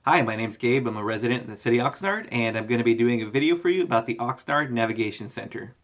Hi, my name's Gabe. I'm a resident in the city of Oxnard, and I'm going to be doing a video for you about the Oxnard Navigation Center.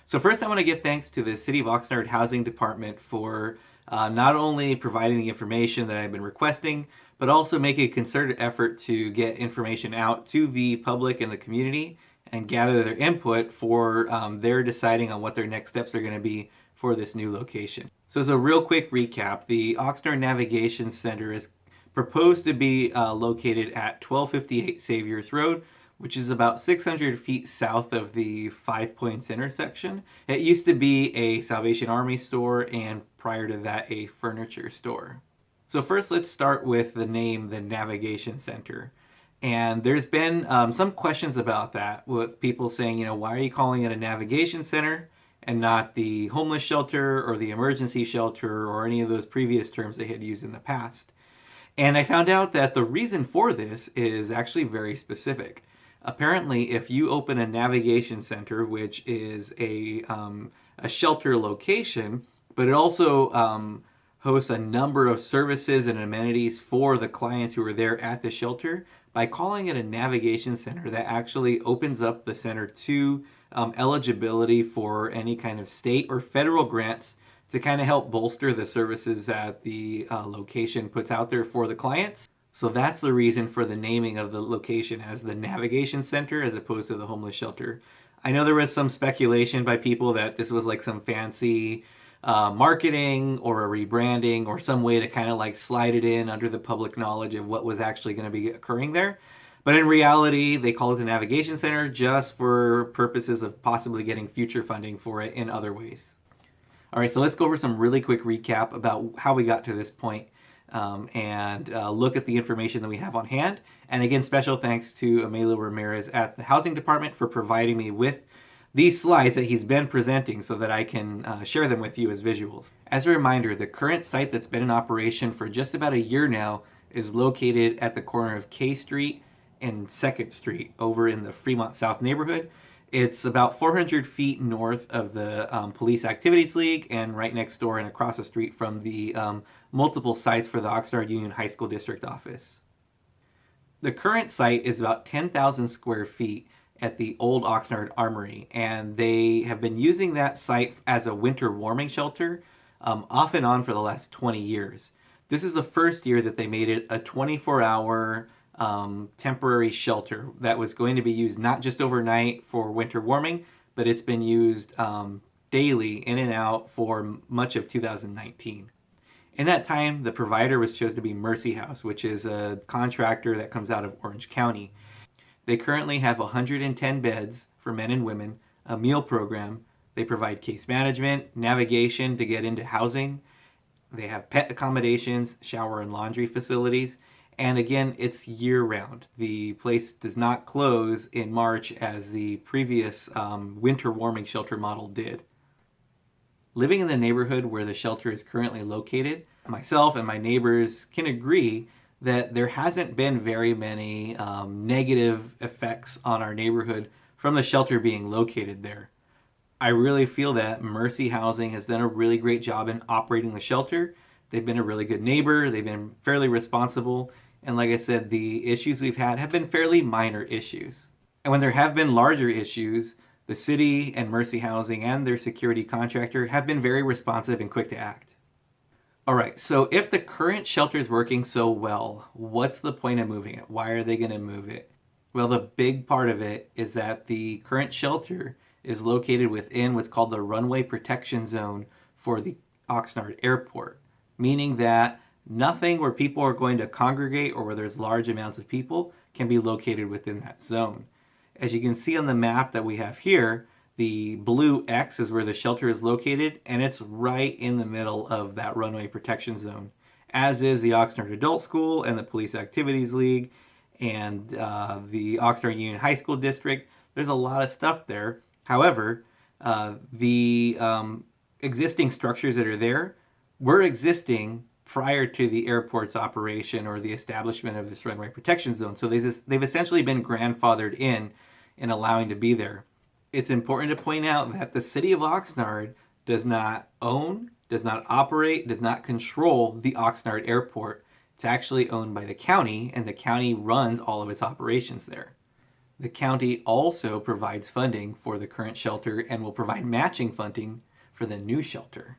So first I want to give thanks to the City of Oxnard Housing Department for not only providing the information that I've been requesting, but also making a concerted effort to get information out to the public and the community and gather their input for their deciding on what their next steps are going to be for this new location. So as a real quick recap, the Oxnard Navigation Center is proposed to be located at 1258 Saviers Road, which is about 600 feet south of the Five Points intersection. It used to be a Salvation Army store, and prior to that, a furniture store. So first, let's start with the name, the Navigation Center. And there's been some questions about that, with people saying, why are you calling it a navigation center and not the homeless shelter or the emergency shelter or any of those previous terms they had used in the past? And I found out that the reason for this is actually very specific. Apparently, if you open a navigation center, which is a shelter location, but it also hosts a number of services and amenities for the clients who are there at the shelter, by calling it a navigation center, that actually opens up the center to eligibility for any kind of state or federal grants to kind of help bolster the services that the location puts out there for the clients. So that's the reason for the naming of the location as the Navigation Center as opposed to the homeless shelter. I know there was some speculation by people that this was like some fancy marketing or a rebranding or some way to kind of like slide it in under the public knowledge of what was actually going to be occurring there. But in reality, they call it the Navigation Center just for purposes of possibly getting future funding for it in other ways. All right, so let's go over some really quick recap about how we got to this point, and look at the information that we have on hand. And again, special thanks to Emilio Ramirez at the Housing Department for providing me with these slides that he's been presenting so that I can share them with you as visuals. As a reminder, the current site that's been in operation for just about a year now is located at the corner of K Street and 2nd Street over in the Fremont South neighborhood. It's about 400 feet north of the Police Activities League and right next door and across the street from the multiple sites for the Oxnard Union High School District Office. The current site is about 10,000 square feet at the old Oxnard Armory, and they have been using that site as a winter warming shelter off and on for the last 20 years. This is the first year that they made it a 24-hour temporary shelter that was going to be used not just overnight for winter warming, but it's been used daily in and out for much of 2019. In that time, the provider was chosen to be Mercy House, which is a contractor that comes out of Orange County. They currently have 110 beds for men and women, a meal program. They provide case management, navigation to get into housing. They have pet accommodations, shower and laundry facilities. And again, it's year-round. The place does not close in March as the previous winter warming shelter model did. Living in the neighborhood where the shelter is currently located, myself and my neighbors can agree that there hasn't been very many negative effects on our neighborhood from the shelter being located there. I really feel that Mercy Housing has done a really great job in operating the shelter. They've been a really good neighbor. They've been fairly responsible. And like I said, the issues we've had have been fairly minor issues. And when there have been larger issues, the city and Mercy Housing and their security contractor have been very responsive and quick to act. All right, so if the current shelter is working so well, what's the point of moving it? Why are they going to move it? Well, the big part of it is that the current shelter is located within what's called the runway protection zone for the Oxnard Airport, meaning that nothing where people are going to congregate or where there's large amounts of people can be located within that zone. As you can see on the map that we have here, the blue X is where the shelter is located, and it's right in the middle of that runway protection zone, as is the Oxnard Adult School and the Police Activities League and the Oxnard Union High School District. There's a lot of stuff there. However, the existing structures that are there were existing prior to the airport's operation or the establishment of this runway protection zone. So they've essentially been grandfathered in allowing to be there. It's important to point out that the city of Oxnard does not own, does not operate, does not control the Oxnard Airport. It's actually owned by the county, and the county runs all of its operations there. The county also provides funding for the current shelter and will provide matching funding for the new shelter.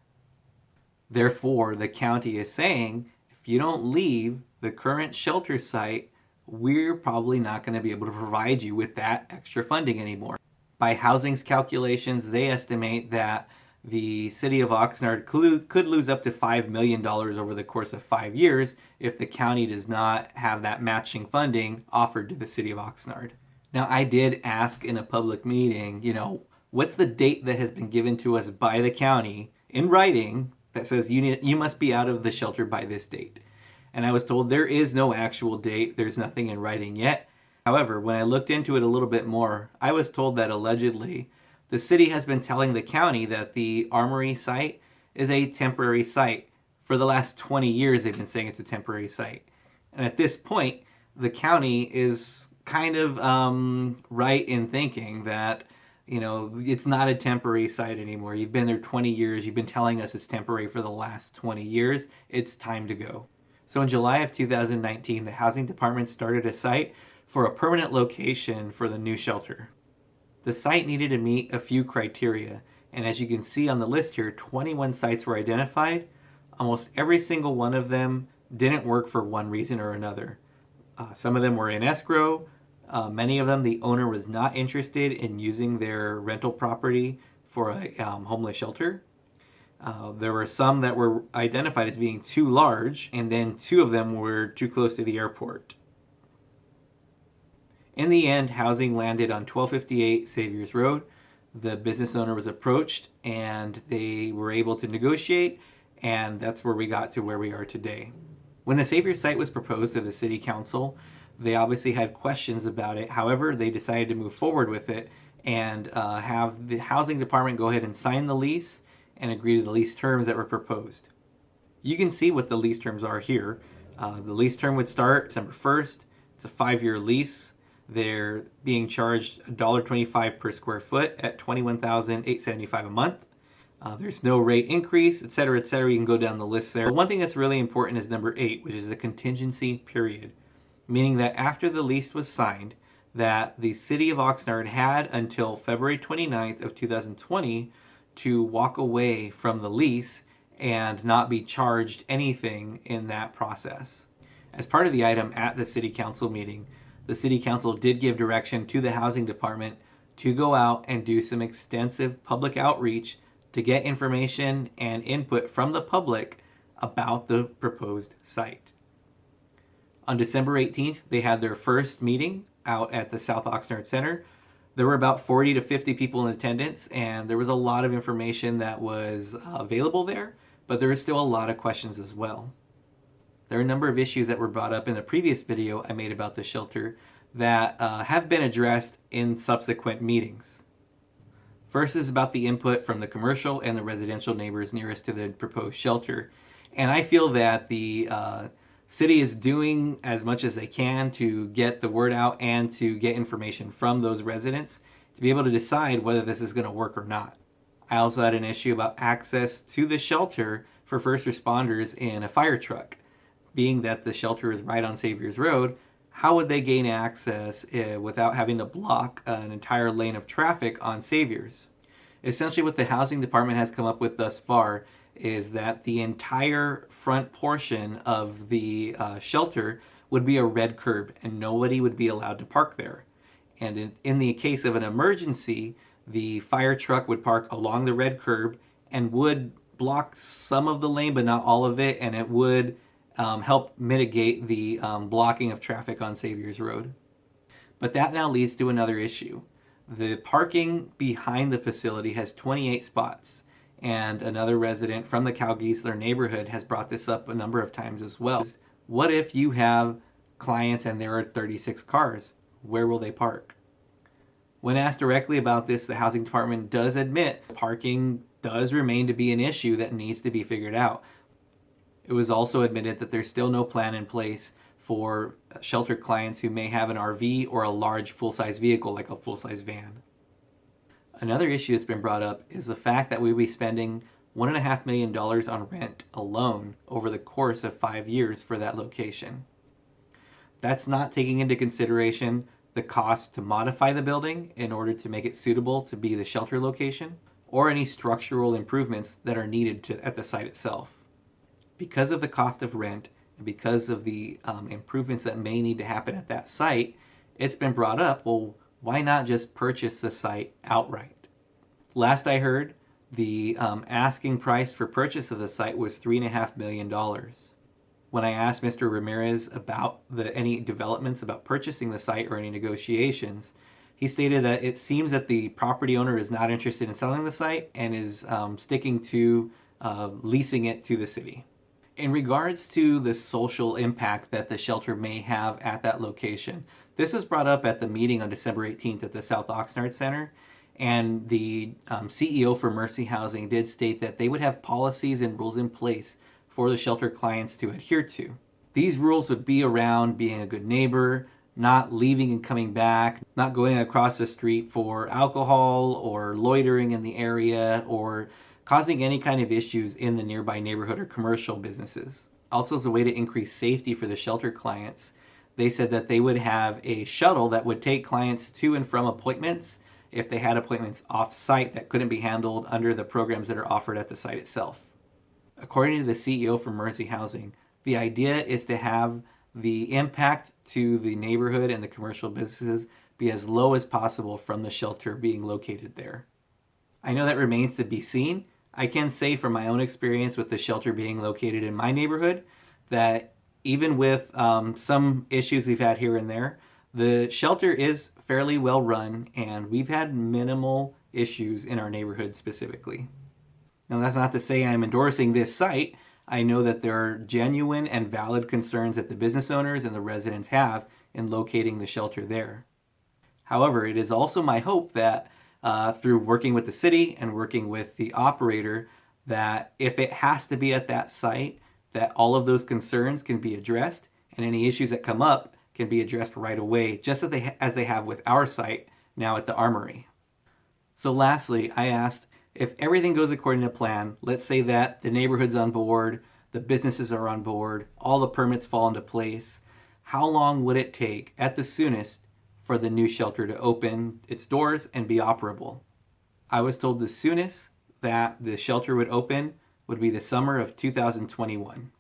Therefore, the county is saying, if you don't leave the current shelter site, we're probably not going to be able to provide you with that extra funding anymore. By Housing's calculations, they estimate that the city of Oxnard could lose up to $5 million over the course of 5 years if the county does not have that matching funding offered to the city of Oxnard. Now, I did ask in a public meeting, what's the date that has been given to us by the county in writing that says you must be out of the shelter by this date? And I was told there is no actual date. There's nothing in writing yet. However, when I looked into it a little bit more, I was told that allegedly the city has been telling the county that the Armory site is a temporary site. For the last 20 years, they've been saying it's a temporary site. And at this point, the county is kind of right in thinking that, it's not a temporary site anymore. You've been there 20 years. You've been telling us it's temporary for the last 20 years. It's time to go. So in July of 2019, the Housing Department started a site for a permanent location for the new shelter. The site needed to meet a few criteria, and as you can see on the list here, 21 sites were identified. Almost every single one of them didn't work for one reason or another. Some of them were in escrow. Many of them, the owner was not interested in using their rental property for a homeless shelter. There were some that were identified as being too large, and then 2 of them were too close to the airport. In the end, housing landed on 1258 Saviers Road. The business owner was approached and they were able to negotiate, and that's where we got to where we are today. When the Saviers site was proposed to the city council, they obviously had questions about it. However, they decided to move forward with it and have the housing department go ahead and sign the lease and agree to the lease terms that were proposed. You can see what the lease terms are here. The lease term would start December 1st. It's a 5-year lease. They're being charged $1.25 per square foot at $21,875 a month. There's no rate increase, etc., etc. You can go down the list there. But one thing that's really important is number 8, which is the contingency period, meaning that after the lease was signed, that the city of Oxnard had until February 29th of 2020 to walk away from the lease and not be charged anything in that process. As part of the item at the city council meeting, the city council did give direction to the housing department to go out and do some extensive public outreach to get information and input from the public about the proposed site. On December 18th, they had their first meeting out at the South Oxnard Center. There were about 40 to 50 people in attendance, and there was a lot of information that was available there, but there was still a lot of questions as well. There are a number of issues that were brought up in the previous video I made about the shelter that have been addressed in subsequent meetings. First is about the input from the commercial and the residential neighbors nearest to the proposed shelter. And I feel that the city is doing as much as they can to get the word out and to get information from those residents to be able to decide whether this is going to work or not. I also had an issue about access to the shelter for first responders in a fire truck. Being that the shelter is right on Saviers Road, how would they gain access without having to block an entire lane of traffic on Saviers? Essentially what the housing department has come up with thus far is that the entire front portion of the shelter would be a red curb and nobody would be allowed to park there. And in the case of an emergency, the fire truck would park along the red curb and would block some of the lane but not all of it, and it would help mitigate the blocking of traffic on Saviers Road. But that now leads to another issue. The parking behind the facility has 28 spots, and another resident from the Cowgeisler neighborhood has brought this up a number of times as well. What if you have clients and there are 36 cars? Where will they park? When asked directly about this, the housing department does admit parking does remain to be an issue that needs to be figured out. It was also admitted that there's still no plan in place for shelter clients who may have an RV or a large full-size vehicle like a full-size van. Another issue that's been brought up is the fact that we'll be spending $1.5 million on rent alone over the course of 5 years for that location. That's not taking into consideration the cost to modify the building in order to make it suitable to be the shelter location, or any structural improvements that are needed at the site itself. Because of the cost of rent and because of the improvements that may need to happen at that site, it's been brought up, well, why not just purchase the site outright? Last I heard, the asking price for purchase of the site was $3.5 million. When I asked Mr. Ramirez about any developments about purchasing the site or any negotiations, he stated that it seems that the property owner is not interested in selling the site and is sticking to leasing it to the city. In regards to the social impact that the shelter may have at that location, this was brought up at the meeting on December 18th at the South Oxnard Center, and the CEO for Mercy Housing did state that they would have policies and rules in place for the shelter clients to adhere to. These rules would be around being a good neighbor, not leaving and coming back, not going across the street for alcohol or loitering in the area, or causing any kind of issues in the nearby neighborhood or commercial businesses. Also, as a way to increase safety for the shelter clients, they said that they would have a shuttle that would take clients to and from appointments if they had appointments off-site that couldn't be handled under the programs that are offered at the site itself. According to the CEO from Mercy Housing, the idea is to have the impact to the neighborhood and the commercial businesses be as low as possible from the shelter being located there. I know that remains to be seen. I can say from my own experience with the shelter being located in my neighborhood that even with some issues we've had here and there, the shelter is fairly well run and we've had minimal issues in our neighborhood specifically. Now, that's not to say I'm endorsing this site. I know that there are genuine and valid concerns that the business owners and the residents have in locating the shelter there. However, it is also my hope that through working with the city and working with the operator, that if it has to be at that site, that all of those concerns can be addressed and any issues that come up can be addressed right away, just as they have with our site now at the Armory. So lastly, I asked, if everything goes according to plan, let's say that the neighborhood's on board, the businesses are on board, all the permits fall into place, how long would it take at the soonest for the new shelter to open its doors and be operable? I was told the soonest that the shelter would open would be the summer of 2021.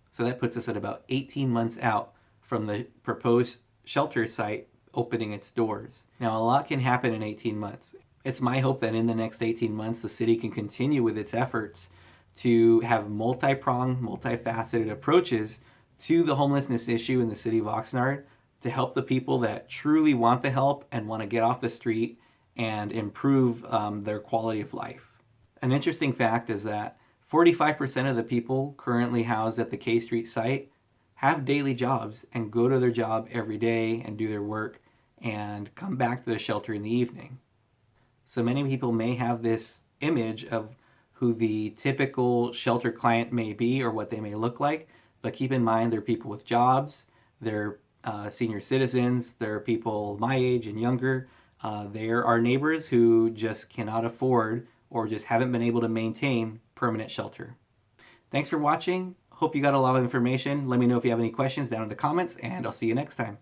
So that puts us at about 18 months out from the proposed shelter site opening its doors. Now, a lot can happen in 18 months. It's my hope that in the next 18 months, the city can continue with its efforts to have multi-pronged, multifaceted approaches to the homelessness issue in the city of Oxnard to help the people that truly want the help and want to get off the street and improve their quality of life. An interesting fact is that 45% of the people currently housed at the K Street site have daily jobs and go to their job every day and do their work and come back to the shelter in the evening. So many people may have this image of who the typical shelter client may be or what they may look like, but keep in mind they're people with jobs, they're senior citizens, they're people my age and younger. There are neighbors who just cannot afford or just haven't been able to maintain permanent shelter. Thanks for watching. Hope you got a lot of information. Let me know if you have any questions down in the comments, and I'll see you next time.